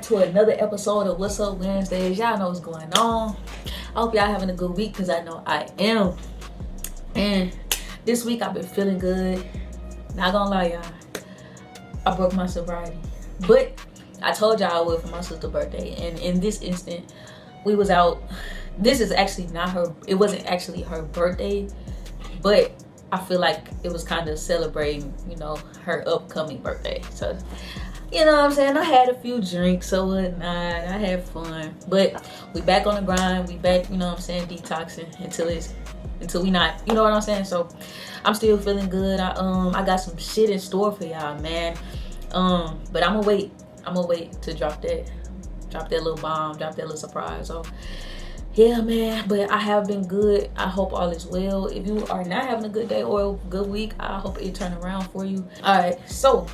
back to another episode of What's Up Wednesdays. Y'all know what's going on. I hope y'all having a good week, because I know I am. And this week I've been feeling good. Not gonna lie, y'all, I broke my sobriety, but I told y'all I would for my sister's birthday. And in this instant, we was out. This is actually not her, it wasn't actually her birthday, but I feel like it was kind of celebrating, you know, her upcoming birthday. So, you know what I'm saying? I had a few drinks or whatnot. I had fun. But we back on the grind. We back, you know what I'm saying, detoxing until we not, you know what I'm saying? So I'm still feeling good. I got some shit in store for y'all, man. But I'm gonna wait to drop that little bomb, drop that little surprise. So yeah, man, but I have been good. I hope all is well. If you are not having a good day or a good week, I hope it turn around for you. All right, so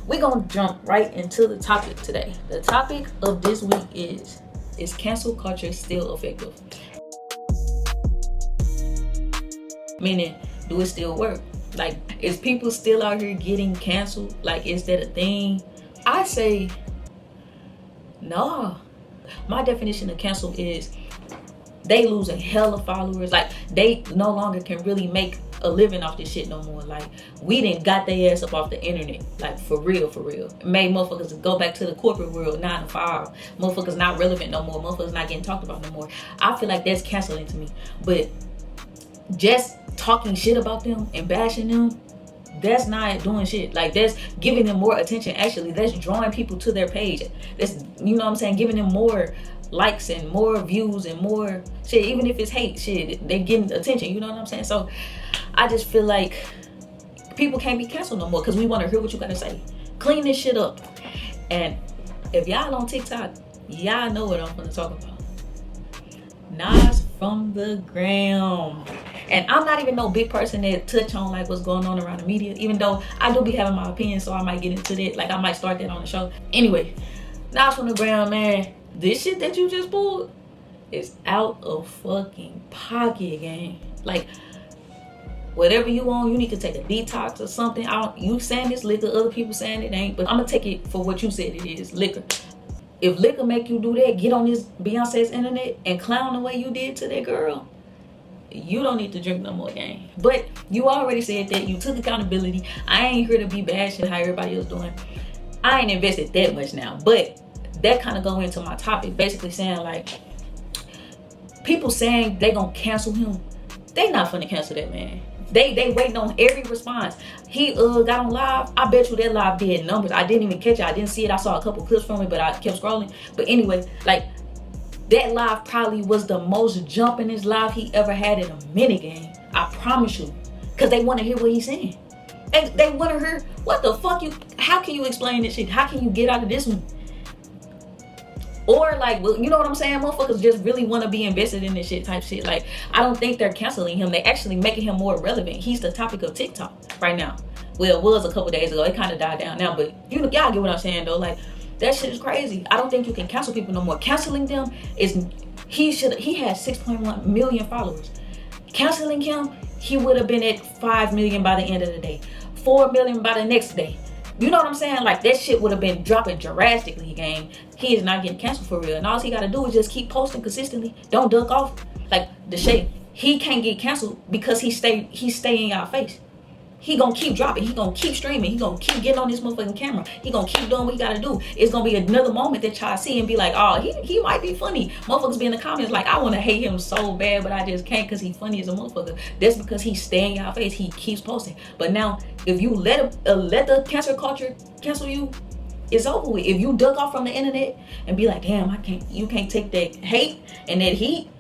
we're gonna jump right into the topic today. The topic of this week is cancel culture still effective? Meaning, do it still work? Like, is people still out here getting canceled? Like, is that a thing? I say no. My definition of cancel is they losing hella followers. Like, they no longer can really make a living off this shit no more. Like, we done got their ass up off the internet. Like, for real. Made motherfuckers go back to the corporate world 9 to 5. Motherfuckers not relevant no more. Motherfuckers not getting talked about no more. I feel like that's canceling to me. But just talking shit about them and bashing them, that's not doing shit. Like, that's giving them more attention. Actually, that's drawing people to their page. That's, you know what I'm saying, giving them more likes and more views and more shit. Even if it's hate shit, they getting attention, you know what I'm saying? So I just feel like people can't be canceled no more, because we want to hear what you gotta say. Clean this shit up. And if y'all on TikTok, y'all know what I'm gonna talk about. Nas from the gram. And I'm not even no big person that touch on like what's going on around the media, even though I do be having my opinion, so I might get into that. Like, I might start that on the show. Anyway, Nas from the gram, man. This shit that you just pulled is out of fucking pocket, gang. Like, whatever you want, you need to take a detox or something. You saying this liquor, other people saying it ain't, but I'm gonna take it for what you said it is, liquor. If liquor make you do that, get on this Beyonce's internet and clown the way you did to that girl, you don't need to drink no more, gang. But you already said that. You took accountability. I ain't here to be bashing how everybody else doing. I ain't invested that much now, but that kind of go into my topic, basically saying, like, people saying they gonna cancel him, they not finna cancel that man. They waiting on every response. He got on live. I bet you that live did numbers. I didn't even catch it. I didn't see it. I saw a couple clips from it, but I kept scrolling. But anyway, like, that live probably was the most jumpingest live he ever had in a minute, gang. I promise you. Because they want to hear what he's saying. They want to hear, what the fuck how can you explain this shit? How can you get out of this one? Or, like, well, you know what I'm saying? Motherfuckers just really want to be invested in this shit type shit. Like, I don't think they're canceling him. They actually making him more relevant. He's the topic of TikTok right now. Well, it was a couple days ago. It kind of died down now. But y'all get what I'm saying, though. Like, that shit is crazy. I don't think you can cancel people no more. Canceling them is, he had 6.1 million followers. Canceling him, he would have been at 5 million by the end of the day. 4 million by the next day. You know what I'm saying? Like, that shit would have been dropping drastically, gang. He is not getting canceled for real. And all he got to do is just keep posting consistently. Don't duck off. Like, the shade. He can't get canceled because he stay in y'all face. He gonna keep dropping. He gonna keep streaming. He gonna keep getting on this motherfucking camera. He gonna keep doing what he gotta do. It's gonna be another moment that y'all see and be like, oh, he might be funny. Motherfuckers be in the comments like, I wanna hate him so bad, but I just can't because he funny as a motherfucker. That's because he stay in y'all face. He keeps posting. But now, if you let the cancel culture cancel you, it's over with. If you duck off from the internet and be like, damn, you can't take that hate and that heat,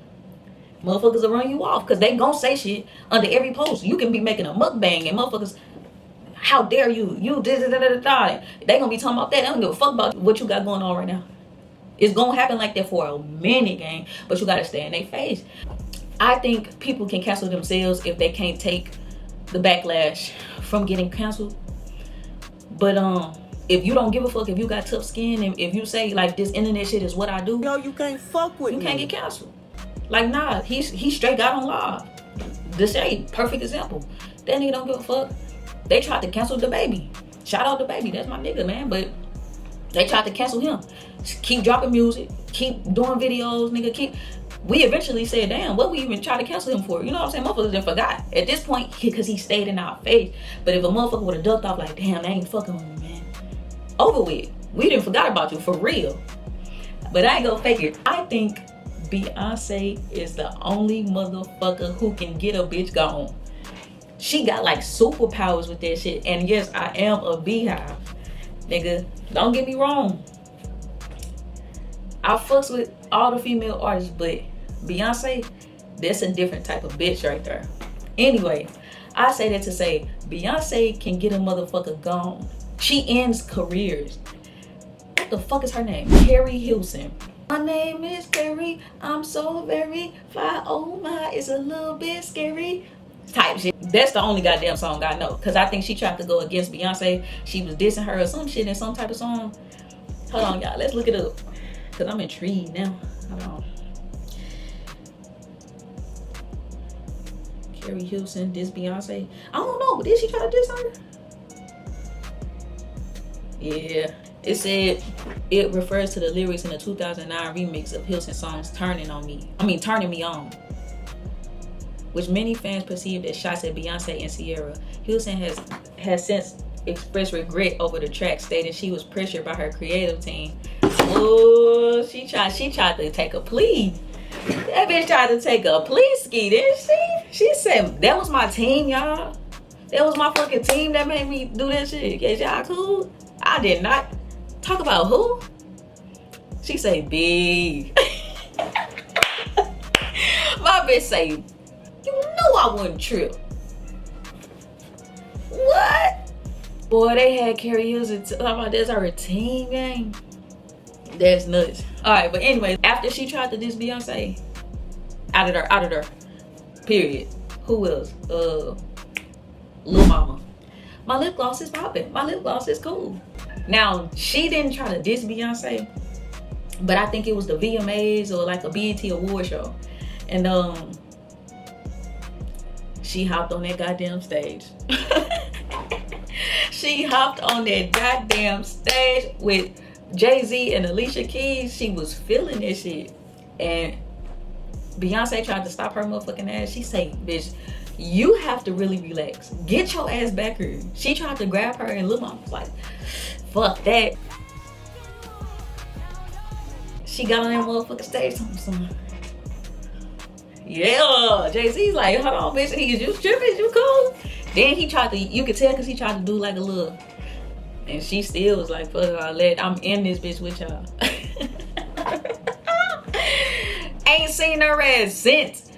motherfuckers will run you off, because they gonna say shit under every post. You can be making a mukbang and motherfuckers, how dare you they gonna be talking about that. They don't give a fuck about what you got going on right now. It's gonna happen like that for a minute, gang, but you gotta stay in their face. I think people can cancel themselves if they can't take the backlash from getting canceled. But if you don't give a fuck, if you got tough skin, and if you say, like, this internet shit is what I do, yo, you can't fuck with me. You can't get canceled. Like, nah, he straight got on live. The Shade, perfect example. That nigga don't give a fuck. They tried to cancel the baby. Shout out the baby. That's my nigga, man. But They tried to cancel him. Keep dropping music, keep doing videos, nigga, we eventually said, damn, what we even try to cancel him for? You know what I'm saying? Motherfuckers done forgot. At this point, because he stayed in our face. But if a motherfucker would have ducked off like, damn, they ain't fucking with me, man. Over with. We didn't forgot about you, for real. But I ain't gonna fake it. I think Beyonce is the only motherfucker who can get a bitch gone. She got like superpowers with that shit. And yes, I am a beehive. Nigga, don't get me wrong. I fucks with all the female artists, but Beyonce, that's a different type of bitch right there. Anyway, I say that to say Beyonce can get a motherfucker gone. She ends careers. What the fuck is her name? Carrie Hilson. My name is Carrie. I'm so very fly. Oh my, it's a little bit scary. Type shit. That's the only goddamn song I know. Cause I think she tried to go against Beyonce. She was dissing her or some shit in some type of song. Hold on, y'all. Let's look it up. Cause I'm intrigued now. Hold on. Carrie Hilson diss Beyonce. I don't know. Did she try to diss her? Yeah. It said it refers to the lyrics in the 2009 remix of Hilson's songs Turning Me On, which many fans perceived as shots at Beyonce and Ciara. Hilson has since expressed regret over the track, stating she was pressured by her creative team. Oh, she tried to take a plea. That bitch tried to take a plea ski, didn't she? She said, that was my team, y'all. That was my fucking team that made me do that shit. Is y'all cool? I did not. Talk about who? She say, big. My bitch say, you know I wouldn't trip. What? Boy, they had Carrie Hilson talking about this her team game. That's nuts. Alright, but anyway, after she tried to diss Beyonce, out of there. Period. Who else? Lil Mama. My lip gloss is popping. My lip gloss is cool. Now, she didn't try to diss Beyonce, but I think it was the VMAs or like a BET award show. And she hopped on that goddamn stage. She hopped on that goddamn stage with Jay-Z and Alicia Keys. She was feeling this shit. And Beyonce tried to stop her motherfucking ass. She said, bitch, you have to really relax. Get your ass back here. She tried to grab her and Lil Mama was like, fuck that. She got on that motherfucking stage. Something. Yeah, Jay-Z's like, hold on, bitch. Is you tripping? Is you cool? Then he tried to, you could tell because he tried to do like a little, and she still was like, fuck all that. I'm in this bitch with y'all. Ain't seen her ass since.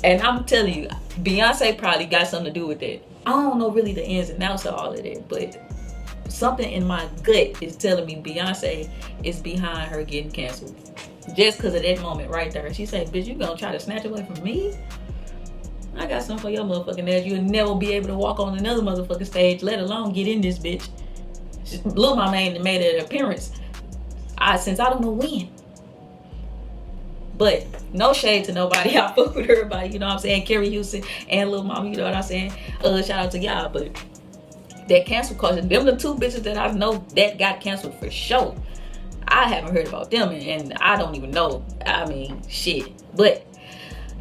And I'm telling you, Beyonce probably got something to do with that. I don't know really the ins and outs of all of that, but something in my gut is telling me Beyonce is behind her getting canceled. Just because of that moment right there. She said, bitch, you gonna try to snatch away from me? I got something for your motherfucking ass. You'll never be able to walk on another motherfucking stage, let alone get in this bitch. Lil Mama ain't made an appearance since I don't know when. But no shade to nobody. I fuck with everybody, you know what I'm saying? Carrie Hilson and Lil Mama, you know what I'm saying? Shout out to y'all, but that cancel culture, them the two bitches that I know that got canceled for sure. I haven't heard about them, and I don't even know. I mean, shit. But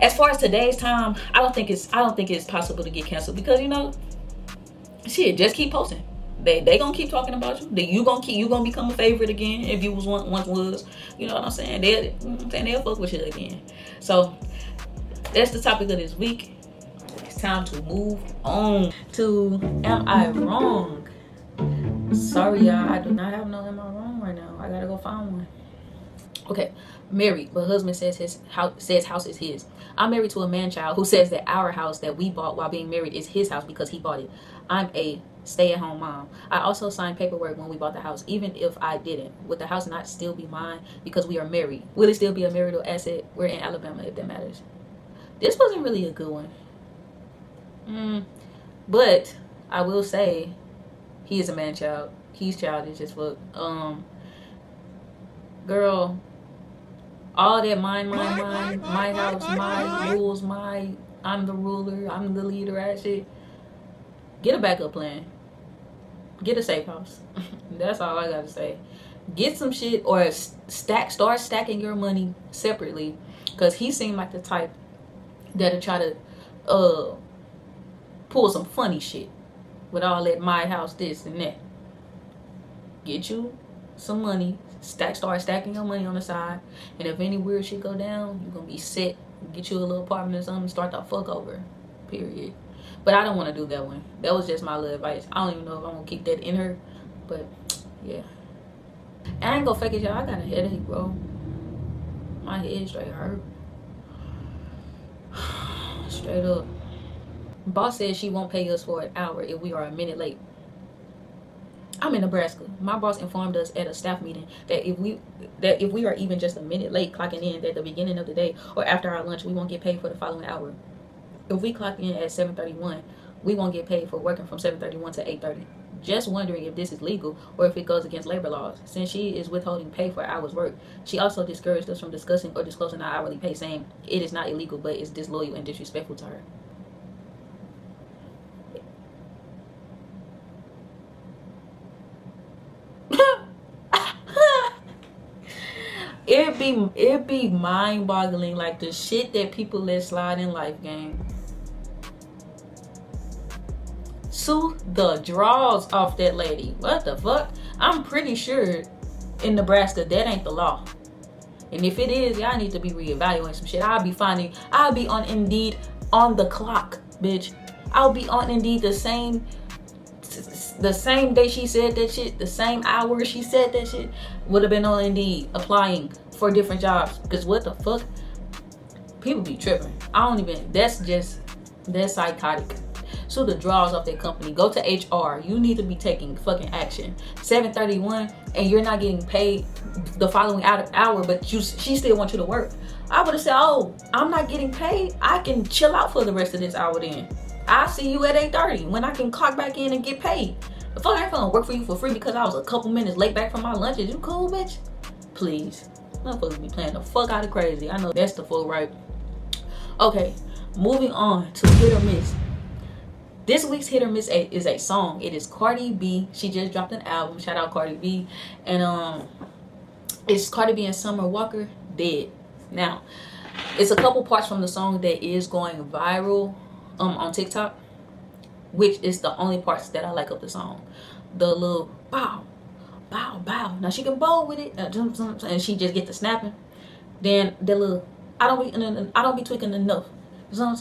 as far as today's time, I don't think it's possible to get canceled because, you know, shit, just keep posting. They gonna keep talking about you. You gonna become a favorite again if you was once was. You know what I'm saying? They'll fuck with you again. So that's the topic of this week. It's time to move on to Am I Wrong? Sorry, y'all. I do not have no Am I Wrong right now. I gotta go find one. Okay. Married, but husband says house is his. I'm married to a man-child who says that our house that we bought while being married is his house because he bought it. I'm a stay-at-home mom. I also signed paperwork when we bought the house, even if I didn't. Would the house not still be mine because we are married? Will it still be a marital asset? We're in Alabama, if that matters. This wasn't really a good one. But I will say he is a man-child. He's childish as fuck. Girl, all that mine, my house, my rules, I'm the ruler, I'm the leader, that shit. Get a backup plan. Get a safe house. That's all I gotta say. Get some shit or start stacking your money separately, because he seemed like the type that'll try to pull some funny shit with all that my house this and that. Get you some money, start stacking your money on the side, and if any weird shit go down, you're gonna be set. Get you a little apartment or something, start the fuck over. Period. But I don't want to do that one. That was just my little advice. I don't even know if I'm gonna keep that in her, but yeah. And I ain't gonna fake it, y'all. I got a headache, bro. My head straight hurt. Straight up. Boss says she won't pay us for an hour if we are a minute late. I'm in Nebraska. My boss informed us at a staff meeting that if we are even just a minute late clocking in at the beginning of the day or after our lunch, we won't get paid for the following hour. If we clock in at 7:31, we won't get paid for working from 7:31 to 8:30. Just wondering if this is legal or if it goes against labor laws, since she is withholding pay for hours worked. She also discouraged us from discussing or disclosing our hourly pay, saying it is not illegal, but it's disloyal and disrespectful to her. It'd be mind-boggling, like the shit that people let slide in life, gang. Sue the draws off that lady. What the fuck? I'm pretty sure in Nebraska that ain't the law. And if it is, y'all need to be reevaluating some shit. I'll be on Indeed on the clock, bitch. I'll be on Indeed the same day she said that shit, the same hour she said that shit, would have been on Indeed applying for different jobs. Because what the fuck? People be tripping. That's psychotic. So the draws off that company. Go to HR. You need to be taking fucking action. 7:31 and you're not getting paid the following hour, but she still wants you to work. I would have said, oh, I'm not getting paid. I can chill out for the rest of this hour then. I'll see you at 8:30 when I can clock back in and get paid. The fuck, I ain't gonna work for you for free because I was a couple minutes late back from my lunch. Is you cool, bitch? Please. Motherfuckers be playing the fuck out of crazy. I know that's the full right. Okay, moving on to hit or miss. This week's hit or miss is a song. It is Cardi B. She just dropped an album. Shout out Cardi B. And it's Cardi B and Summer Walker, Dead. Now, it's a couple parts from the song that is going viral on TikTok, which is the only parts that I like of the song. The little bow, bow, bow. Now she can bowl with it, and she just get the snapping. Then the little I don't be tweaking enough. Y'all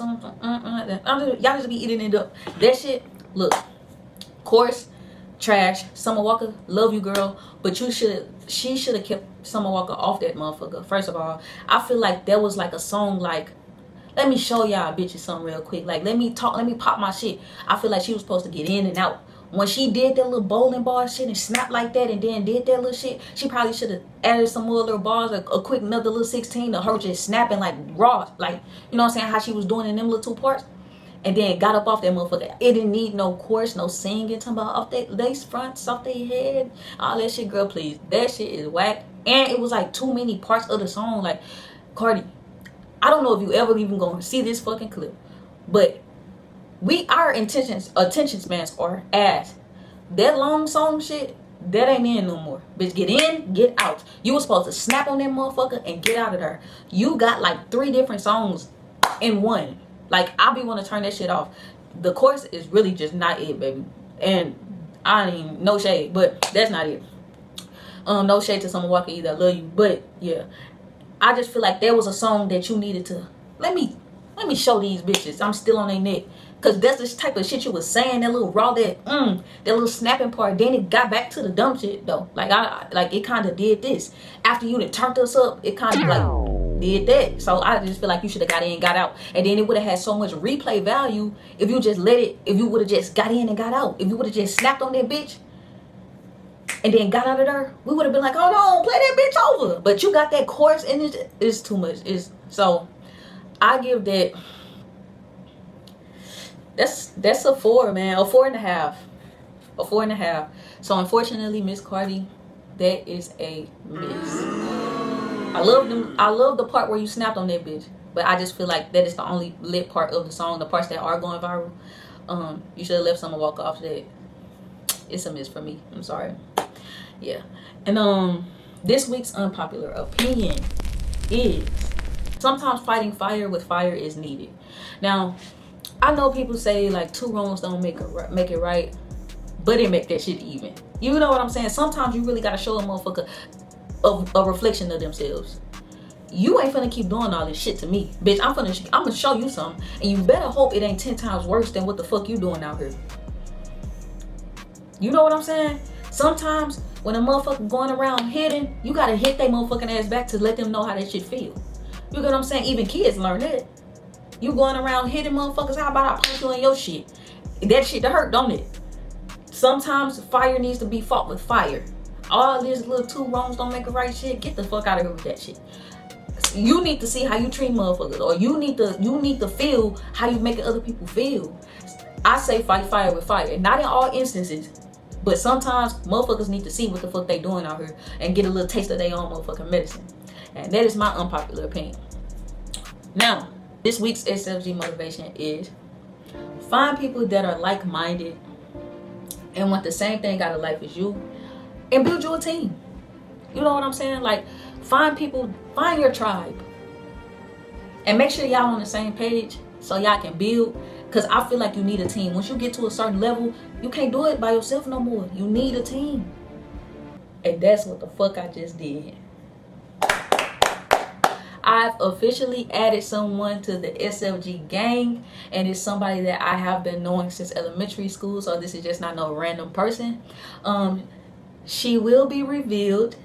just be eating it up. That shit, look, course, trash. Summer Walker, love you, girl, but she should have kept Summer Walker off that motherfucker. First of all, I feel like there was like a song like, let me show y'all bitches something real quick. Like, let me pop my shit. I feel like she was supposed to get in and out. When she did that little bowling ball shit and snapped like that and then did that little shit, she probably should have added some more little bars, like a quick another little 16 to her just snapping like raw. Like, you know what I'm saying? How she was doing in them little two parts. And then got up off that motherfucker. It didn't need no chorus, no singing, talking about off that lace fronts, off their head. All that shit, girl, please. That shit is whack. And it was like too many parts of the song. Like, Cardi, I don't know if you ever even gonna see this fucking clip, but our attention spans are ass. That long song shit, that ain't in no more. Bitch, get in, get out. You was supposed to snap on that motherfucker and get out of there. You got like 3 different songs in one. Like, I be want to turn that shit off. The chorus is really just not it, baby. And I mean, no shade, but that's not it. No shade to Summer Walker either. I love you, but yeah, I just feel like there was a song that you needed to let me show these bitches I'm still on their neck. Cause that's the type of shit you was saying, that little raw, that little snapping part. Then it got back to the dumb shit though. Like it kind of did this after you done turned us up. It kind of like did that. So I just feel like you should have got in, got out, and then it would have had so much replay value if you just let it. If you would have just got in and got out. If you would have just snapped on that bitch and then got out of there, we would have been like, hold on, play that bitch over. But you got that chorus and it's too much. So I give that. That's a 4, man. A 4.5. A 4.5. So unfortunately, Miss Cardi, that is a miss. I love the part where you snapped on that bitch, but I just feel like that is the only lit part of the song. The parts that are going viral, you should have left Summer Walker off that. It's a miss for me. I'm sorry. Yeah. And this week's unpopular opinion is sometimes fighting fire with fire is needed. Now, I know people say like two wrongs don't make it right, but it make that shit even. You know what I'm saying? Sometimes you really gotta show a motherfucker a reflection of themselves. You ain't finna keep doing all this shit to me, bitch. I'm gonna show you something, and you better hope it ain't 10 times worse than what the fuck you doing out here. You know what I'm saying? Sometimes when a motherfucker going around hitting, you gotta hit that motherfucking ass back to let them know how that shit feel. You get what I'm saying? Even kids learn that. You going around hitting motherfuckers, how about I punch you in your shit? That shit that hurt, don't it? Sometimes fire needs to be fought with fire. All this little two wrongs don't make a right shit, get the fuck out of here with that shit. You need to see how you treat motherfuckers, or you need to feel how you make other people feel. I say fight fire with fire. Not in all instances, but sometimes motherfuckers need to see what the fuck they doing out here and get a little taste of their own motherfucking medicine. And that is my unpopular opinion. Now, this week's SFG motivation is find people that are like-minded and want the same thing out of life as you, and build you a team. You know what I'm saying? Like, find people, find your tribe, and make sure y'all on the same page so y'all can build. Because I feel like you need a team. Once you get to a certain level, you can't do it by yourself no more. You need a team. And that's what the fuck I just did. I've officially added someone to the SFG gang, and it's somebody that I have been knowing since elementary school, so this is just not no random person. She will be revealed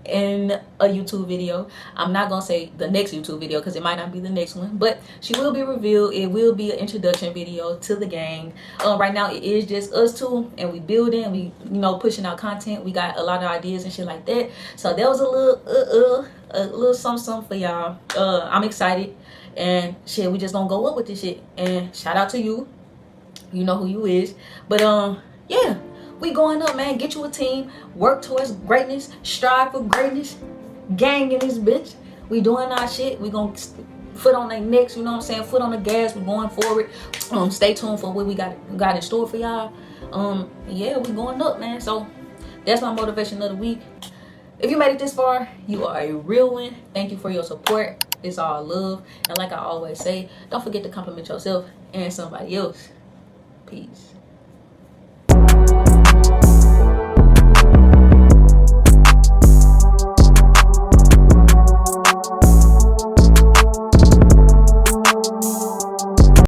in a YouTube video. I'm not gonna say the next YouTube video because it might not be the next one, but she will be revealed. It will be an introduction video to the gang. Right now it is just us two, and we building, we pushing out content. We got a lot of ideas and shit like that, so that was a little something for y'all. I'm excited, and shit, we just gonna go up with this shit. And shout out to you, you know who you is. But yeah, we going up, man. Get you a team, work towards greatness, strive for greatness, gang in this bitch. We doing our shit. We gonna foot on their necks, you know what I'm saying, foot on the gas. We going forward. Stay tuned for what we got in store for y'all. Yeah, we going up, man. So that's my motivation of the week. If you made it this far, you are a real one. Thank you for your support. It's all love. And like I always say, don't forget to compliment yourself and somebody else. Peace.